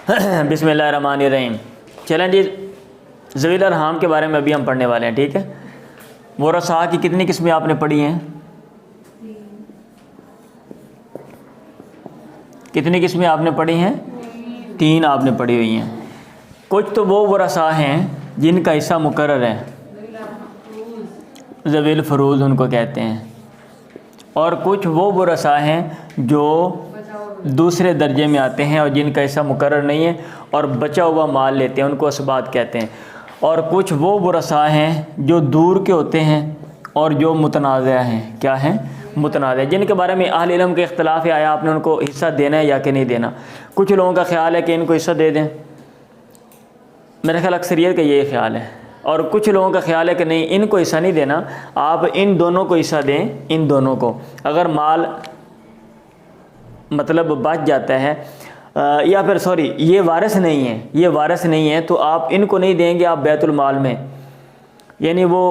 बिस्मिल्लाहिर्रहमानिर्रहीम। चलें जी, ज़वील अरहाम के बारे में अभी हम पढ़ने वाले हैं। ठीक है, वरसा की कितनी किस्में आपने पढ़ी हैं? कितनी किस्में आपने पढ़ी हैं? 3 आपने पढ़ी हुई हैं। कुछ तो वो वरसा हैं जिनका हिस्सा मुकर्रर है, ज़वील फ़ुरूज़ उनको कहते हैं, और कुछ वो वरसा हैं जो दूसरे दर्जे में आते हैं और जिनका हिस्सा मुकर्रर नहीं है और बचा हुआ माल लेते हैं, उनको असबात कहते हैं। और कुछ वो वरसा हैं जो दूर के होते हैं और जो मुतनाज़ा हैं। क्या हैं? मुतनाज़ा, जिनके बारे में अहले इल्म के इख्तिलाफ़ आया आपने उनको हिस्सा देना है या कि नहीं देना। कुछ लोगों का ख्याल है कि इनको हिस्सा दे दें, मेरा ख्याल अक्सरियत का यही ख्याल है, और कुछ लोगों का ख्याल है कि नहीं, इनको हिस्सा नहीं देना, आप इन दोनों को हिस्सा दें। इन दोनों को अगर माल मतलब बच जाता है या फिर सॉरी ये वारिस नहीं है, ये वारिस नहीं है, तो आप इनको नहीं देंगे आप बैतुल माल में, यानी वो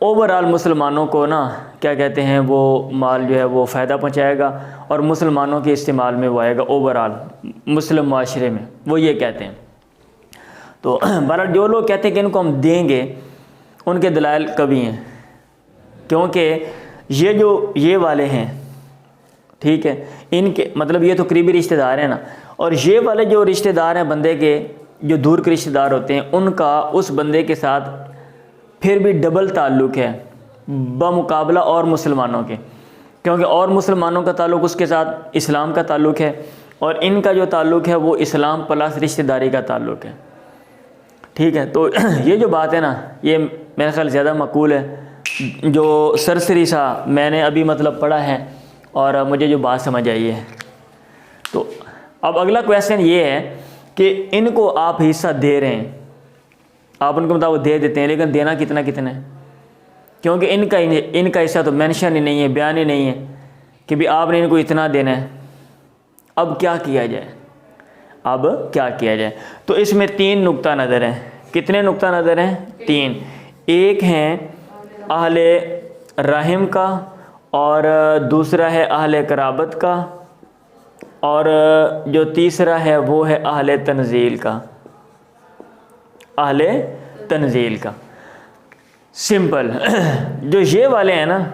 ओवरऑल मुसलमानों को ना क्या कहते हैं, वो माल जो है वो फ़ायदा पहुंचाएगा और मुसलमानों के इस्तेमाल में वो आएगा ओवरऑल मुस्लिम माशरे में, वो ये कहते हैं। तो बहरहाल जो लोग कहते हैं कि इनको हम देंगे, उनके दलाइल कभी हैं, क्योंकि ये जो ये वाले हैं, ठीक है, इनके मतलब ये तो करीबी रिश्तेदार हैं ना, और ये वाले जो रिश्तेदार हैं बंदे के, जो दूर के रिश्तेदार होते हैं, उनका उस बंदे के साथ फिर भी डबल ताल्लुक़ है बमुकाबला और मुसलमानों के, क्योंकि और मुसलमानों का ताल्लुक़ उसके साथ इस्लाम का ताल्लुक़ है और इनका जो ताल्लुक़ है वो इस्लाम प्लस रिश्तेदारी का ताल्लुक़ है। ठीक है, तो ये जो बात है ना, ये मेरे ख्याल ज़्यादा मकबूल है, जो सरसरी सा मैंने अभी मतलब पढ़ा है और मुझे जो बात समझ आई है। तो अब अगला क्वेश्चन ये है कि इनको आप हिस्सा दे रहे हैं, आप उनको मुताबिक दे देते हैं, लेकिन देना कितना कितना है, क्योंकि इनका हिस्सा तो मेंशन ही नहीं है, बयान ही नहीं है कि भी आपने इनको इतना देना है। अब क्या किया जाए? अब क्या किया जाए? तो इसमें 3 नुक्ता नज़र हैं। कितने नुक्ता नज़र हैं? 3। एक हैं अहले रहम का, और दूसरा है अहले कराबत का, और जो तीसरा है वो है अहले तंजील का। अहले तंजील का सिंपल। जो ये वाले हैं ना,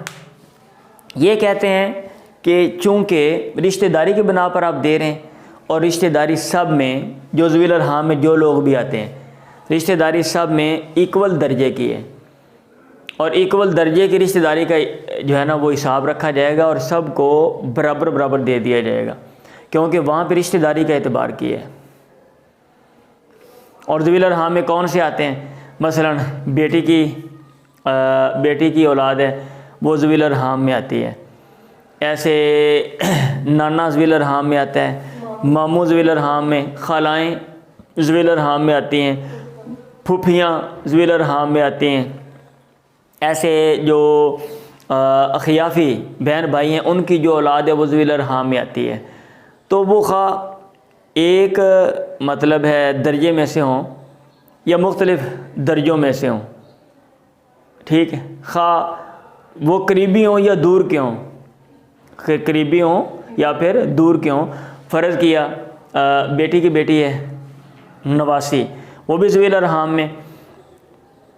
ये कहते हैं कि चूँकि रिश्तेदारी की बिना पर आप दे रहे हैं, और रिश्तेदारी सब में जो ज़वील अरहाम में जो लोग भी आते हैं, रिश्तेदारी सब में इक्वल दर्जे की है, और इक्वल दर्जे की रिश्तेदारी का जो है ना वो हिसाब रखा जाएगा और सबको बराबर बराबर दे दिया जाएगा, क्योंकि वहाँ पे रिश्तेदारी का एतबार किया है। और ज़वील अरहाम में कौन से आते हैं? मसलन बेटी की औलाद है, वो ज़वील अरहाम में आती है। ऐसे नाना ज़वील अरहाम में आता है, मामू ज़वील अरहाम में, खालाएँ ज़वील अरहाम में आती हैं, फूफियाँ ज़वील अरहाम में आती हैं। ऐसे जो अखियाफ़ी बहन भाई हैं, उनकी जो औलाद है वो ज़वील अरहाम में आती है। तो वो खा एक मतलब है दर्जे में से हों या मुख्तलिफ़ दर्जों में से हों, ठीक है, खा वो करीबी हों या दूर के हों, करीबी हों या फिर दूर के हों। फ़र्ज़ किया बेटी की बेटी है नवासी, वो भी ज़वील अरहाम में,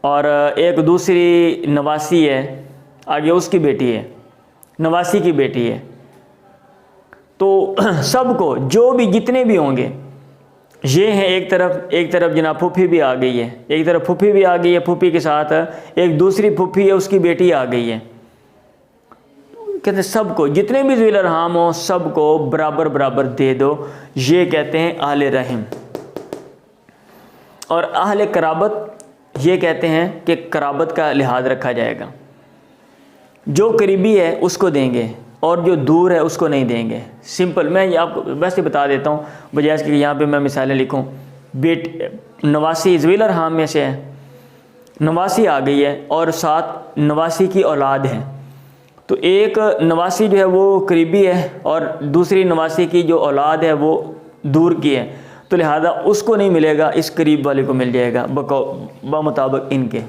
और एक दूसरी नवासी है आगे, उसकी बेटी है, नवासी की बेटी है। तो सबको जो भी जितने भी होंगे ये हैं, एक तरफ जनाब फूफी भी आ गई है, एक तरफ फूफी भी आ गई है, फूफी के साथ एक दूसरी फूफी है, उसकी बेटी आ गई है। कहते सबको, जितने भी ज़वील अरहाम हो सबको बराबर बराबर दे दो, ये कहते हैं अहले रहम। और अहले कराबत ये कहते हैं कि कराबत का लिहाज रखा जाएगा, जो करीबी है उसको देंगे और जो दूर है उसको नहीं देंगे। सिंपल, मैं ये आपको वैसे बता देता हूँ बजाय इसके यहाँ पे मैं मिसालें लिखूँ। नवासी ज़वील अरहाम में से है, नवासी आ गई है और साथ नवासी की औलाद है, तो एक नवासी जो है वो करीबी है और दूसरी नवासी की जो औलाद है वो दूर की है, तो लिहाजा उसको नहीं मिलेगा, इस करीब वाले को मिल जाएगा बमुताबिक इनके।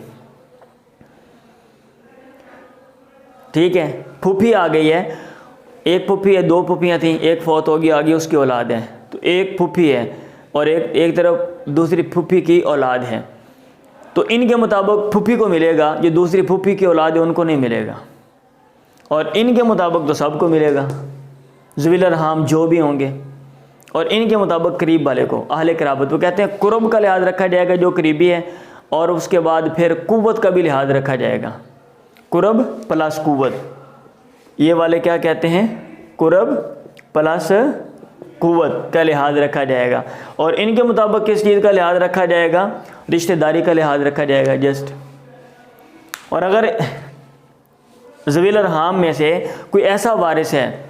ठीक है, फूफी आ गई है, एक फूफी है, 2 फूफियाँ थी, एक फौत होगी, आगे उसकी औलाद है, तो एक फूफी है, और एक तरफ दूसरी फूफी की औलाद है, तो इनके मुताबिक फूफी को मिलेगा, जो दूसरी फूफी की औलाद है उनको नहीं मिलेगा, और इनके मुताबिक तो सबको मिलेगा, ज़वील अरहाम जो भी होंगे, और इनके मुताबिक करीब वाले को अहले क़राबत। वो कहते हैं कुर्ब का लिहाज रखा जाएगा जो करीबी है, और उसके बाद फिर कुव्वत का भी लिहाज रखा जाएगा, कुर्ब प्लस कुव्वत। ये वाले क्या कहते हैं, कुर्ब प्लस कुव्वत का लिहाज रखा जाएगा, और इनके मुताबिक किस चीज़ का लिहाज रखा जाएगा, रिश्तेदारी का लिहाज रखा जाएगा जस्ट। और अगर ज़वील अरहाम में से कोई ऐसा वारिस है,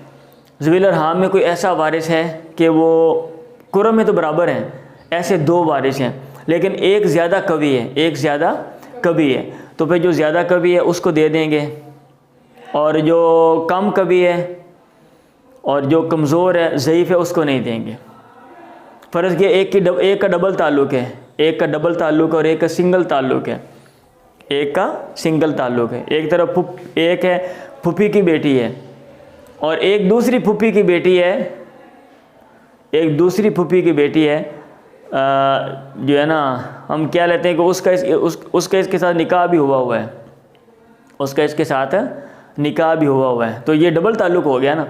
ज़वील अरहाम में कोई ऐसा वारिस है कि वो कुर्ब में तो बराबर हैं, ऐसे दो वारिस हैं लेकिन एक ज़्यादा कवी है, एक ज़्यादा कवी है, तो फिर जो ज़्यादा कवी है उसको दे देंगे, और जो कम कवी है और जो कमज़ोर है, ज़ईफ़ है, उसको नहीं देंगे। फ़र्ज़ किया एक का डबल ताल्लुक़ है, एक का डबल ताल्लुक़ और एक का सिंगल ताल्लुक़ है, एक का सिंगल ताल्लुक़ है। एक तरफ एक है फूफी की बेटी है और एक दूसरी फूफी की बेटी है, एक दूसरी फूफी की बेटी है, जो है ना, हम क्या लेते हैं कि उसका इसके साथ निकाह भी हुआ है, उसका इसके साथ निकाह भी हुआ है, तो ये डबल ताल्लुक़ हो गया ना।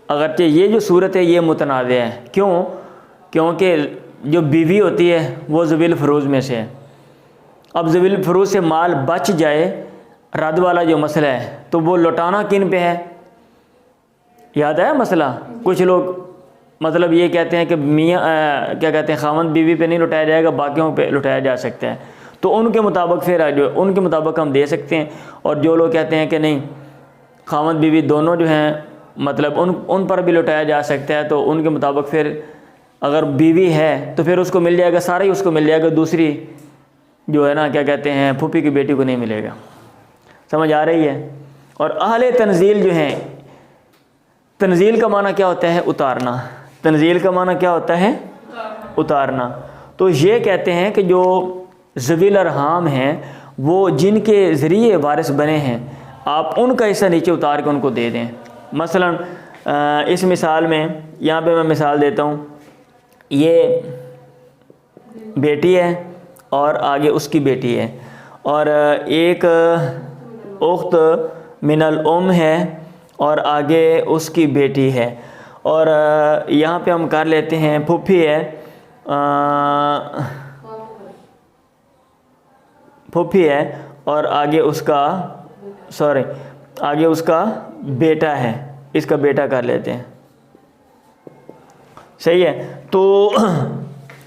अगरचे ये जो सूरत है ये मुतनाज़ है, क्यों? क्योंकि जो बीवी होती है वो ज़वील फ़ुरूज़ में से है। अब ज़वील फ़ुरूज़ से माल बच जाए, रद्द वाला जो मसला है, तो वो लौटाना किन पे है? याद है मसला? कुछ लोग मतलब ये कहते हैं कि मियाँ क्या कहते हैं, ख़ावंद बीवी पे नहीं लुटाया जाएगा, बाकियों पे लुटाया जा सकता है, तो उनके मुताबिक फिर जो उनके मुताबिक हम दे सकते हैं। और जो लोग कहते हैं कि नहीं, ख़ावंद बीवी दोनों जो हैं मतलब उन पर भी लुटाया जा सकता है, तो उनके मुताबिक फिर अगर बीवी है तो फिर उसको मिल जाएगा, सारा ही उसको मिल जाएगा, दूसरी जो है ना क्या कहते हैं फूफी की बेटी को नहीं मिलेगा। समझ आ रही है? और अहले तंजील जो हैं, तंजील का माना क्या होता है? उतारना। तंजील का माना क्या होता है? उतारना। तो ये कहते हैं कि जो ज़वील अरहाम हैं वो जिनके ज़रिए वारिस बने हैं, आप उनका हिस्सा नीचे उतार के उनको दे दें। मसलन इस मिसाल में यहाँ पे मैं मिसाल देता हूँ, ये बेटी है और आगे उसकी बेटी है, और एक उख्त मिनल उम है और आगे उसकी बेटी है, और यहाँ पे हम कर लेते हैं फूफी है, फूफी है और आगे उसका आगे उसका बेटा है, इसका बेटा कर लेते हैं, सही है। तो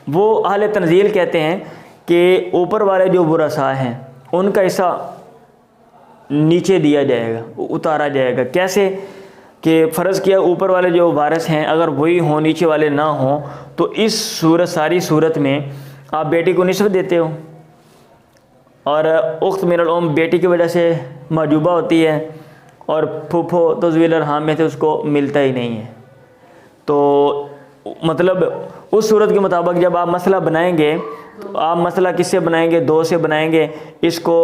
वो अहले तंजील कहते हैं कि ऊपर वाले जो वरसा हैं उनका हिस्सा नीचे दिया जाएगा, उतारा जाएगा। कैसे? कि फ़र्ज़ किया ऊपर वाले जो वारिस हैं अगर वही हों, नीचे वाले ना हों, तो इस सारी सूरत में आप बेटी को निस्फ़ देते हो, और उख्त मिनल उम बेटी की वजह से मौजूबा होती है, और फूफो तो ज़वील अरहाम में से उसको मिलता ही नहीं है। तो मतलब उस सूरत के मुताबिक जब आप मसला बनाएंगे, तो आप मसला किससे बनाएंगे? दो से बनाएंगे। इसको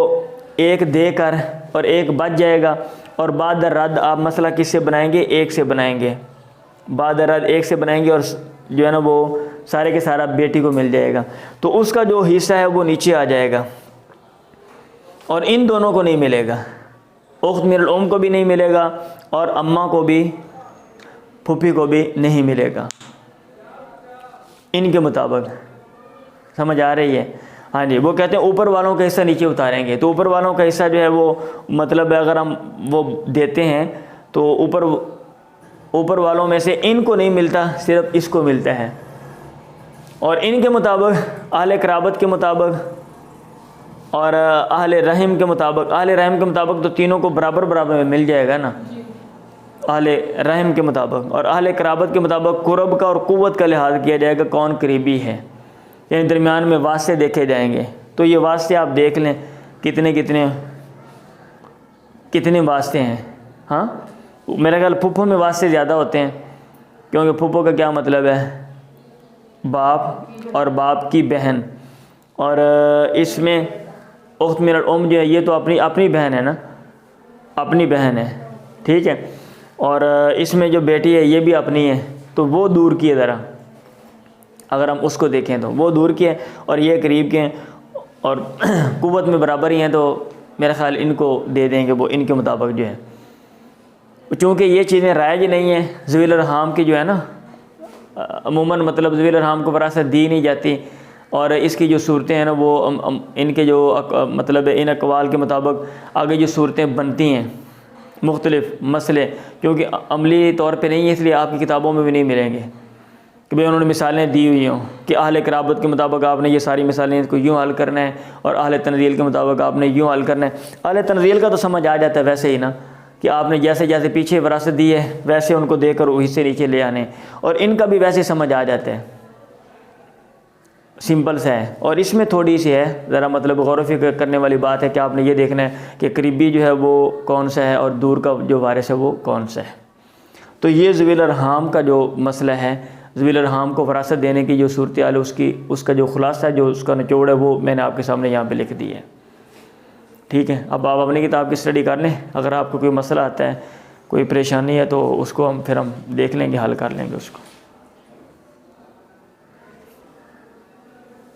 एक देकर और एक बच जाएगा, और बाद रद्द आप मसला किससे बनाएंगे? एक से बनाएंगे। बाद रद्द एक से बनाएंगे, और जो है ना वो सारे के सारा बेटी को मिल जाएगा, तो उसका जो हिस्सा है वो नीचे आ जाएगा, और इन दोनों को नहीं मिलेगा, उख्त मिनल उम को भी नहीं मिलेगा और अम्मा को भी, फूफी को भी नहीं मिलेगा इनके मुताबिक। समझ आ रही है? हाँ जी। वो कहते हैं ऊपर वालों का हिस्सा नीचे उतारेंगे, तो ऊपर वालों का हिस्सा जो है वो मतलब अगर हम वो देते हैं तो ऊपर वालों में से इनको नहीं मिलता, सिर्फ इसको मिलता है। और इनके मुताबिक अहले क़राबत के मुताबिक और अहले रहम के मुताबिक तो तीनों को बराबर बराबर में मिल जाएगा ना, अहले रहम के मुताबिक। और अहले क़राबत के मुताबिक कुर्ब का और कुव्वत का लिहाज किया जाएगा, कौन करीबी है, यानी दरमियान में वास्ते देखे जाएंगे। तो ये वास्ते आप देख लें कितने कितने कितने वास्ते हैं। हाँ, मेरा ख्याल फूफो में वास्ते ज़्यादा होते हैं, क्योंकि फूफो का क्या मतलब है? बाप और बाप की बहन। और इसमें उख्त मिनल उम जो है ये तो अपनी बहन है ना, अपनी बहन है, ठीक है। और इसमें जो बेटी है ये भी अपनी है, तो वो दूर की है ज़रा, अगर हम उसको देखें तो वो दूर के हैं और ये करीब के हैं और कुव्वत में बराबर ही हैं, तो मेरा ख्याल इनको दे देंगे वो इनके मुताबिक जो है। चूँकि ये चीज़ें राइज नहीं हैं, ज़वील अरहाम की जो है ना, अमूमन मतलब ज़वील अरहाम को वरासत दी नहीं जाती, और इसकी जो सूरतें हैं ना वो इनके जो मतलब इन अकवाल के मुताबिक आगे जो सूरतें बनती हैं मुख्तलिफ मसले, क्योंकि अमली तौर पे नहीं है, इसलिए आपकी किताबों में भी नहीं मिलेंगे कि भाई उन्होंने मिसालें दी हुई हों कि अहले कराबत के मुताबिक आपने ये सारी मिसालें इसको यूँ हल करना है और अहले तनज़ील के मुताबिक आपने यूँ हल करना है। अहले तनज़ील का तो समझ आ जाता है वैसे ही ना, कि आपने जैसे जैसे पीछे विरासत दी है वैसे उनको देकर वही से नीचे ले आने, और इनका भी वैसे समझ आ जाता है, सिंपल सा है। और इसमें थोड़ी सी है ज़रा मतलब गौर व फिक्र करने वाली बात है कि आपने ये देखना है कि करीबी जो है वो कौन सा है और दूर का जो वारिस है वो कौन सा है। तो ये ज़वील अरहाम का जो मसला है, ज़वील अरहाम को वरासत देने की जो सूरत हाल है उसका जो खुलासा है, जो उसका निचोड़ है, वो मैंने आपके सामने यहाँ पे लिख दी है। ठीक है, अब आप अपनी किताब की स्टडी कर लें। अगर आपको कोई मसला आता है, कोई परेशानी है, तो उसको हम देख लेंगे, हल कर लेंगे उसको।